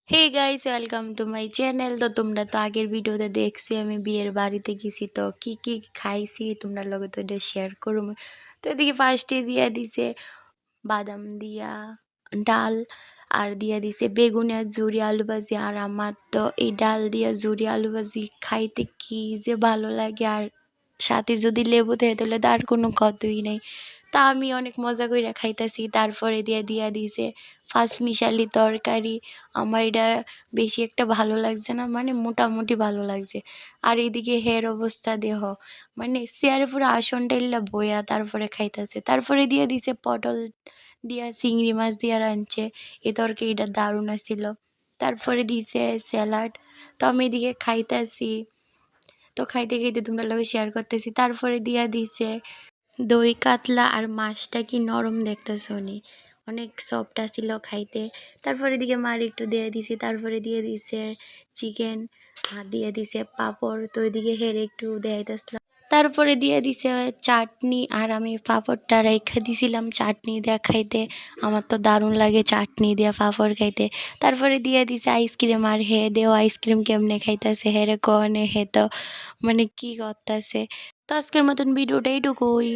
Hey guys, welcome to my channel. তো তোমরা তো আগের ভিডিওতে দেখছি আমি বিয়ের বাড়িতে গেছি, তো কি কি খাইছি তোমরা লগে তো এটা শেয়ার করুম। তো এদিকে ফার্স্টে দিয়া দিছে বাদাম দিয়া ডাল, আর দিয়া দিছে বেগুন আর জুড়ি আলু ভাজি। আর আমার তো এই ডাল দিয়া জুড়ি আলু ভাজি খাইতে কি যে ভালো লাগে, আর সাথে যদি লেবু দেয় তাহলে তার কোনো কথাই নেই। তা আমি অনেক মজা কইরা খাইতাছি। তারপরে দিয়া দিছে ফার্স্ট মিশালি তরকারি। আমার এটা বেশি একটা ভালো লাগছে না, মানে মোটামুটি ভালো লাগছে। আর এদিকে হের অবস্থা দেহ, মানে চেয়ারে পুরো আসন টাইল্লা বইয়া তারপরে খাইতেছে। তারপরে দিয়ে দিছে পটল দিয়া চিংড়ি মাছ দিয়া রাঁধছে। এ তরকারিটা দারুণ আছিল। তারপরে দিছে স্যালাড। তো আমি এদিকে খাইতেছি, তো খাইতে খাইতে তোমরা লগে শেয়ার করতেছি। তারপরে দিয়া দিছে দই কাতলা, আর মাছটা কি নরম দেখতেছো নি, অনেক সফট ছিল খাইতে। তারপরে দিকে মার একটু দিয়ে দিছি। তারপরে দিয়ে দিছে চিকেন, আর দিয়ে দিছে পাঁপড়। তো ওইদিকে হের একটু দেখাইতেছিলাম। তারপরে দিয়ে দিছে চাটনি, আর আমি পাঁপড়টা রেখে দিছিলাম চাটনি দিয়ে খাইতে। আমার তো দারুণ লাগে চাটনি দিয়ে পাঁপড় খাইতে। তারপরে দিয়ে দিছে আইসক্রিম, আর হে দেও আইসক্রিম কেমনে খাইতেছে হেরে কনে, হে তো মানে কি করতেছে। তো আজকের মতন ভিডিওটা এইটুকুই।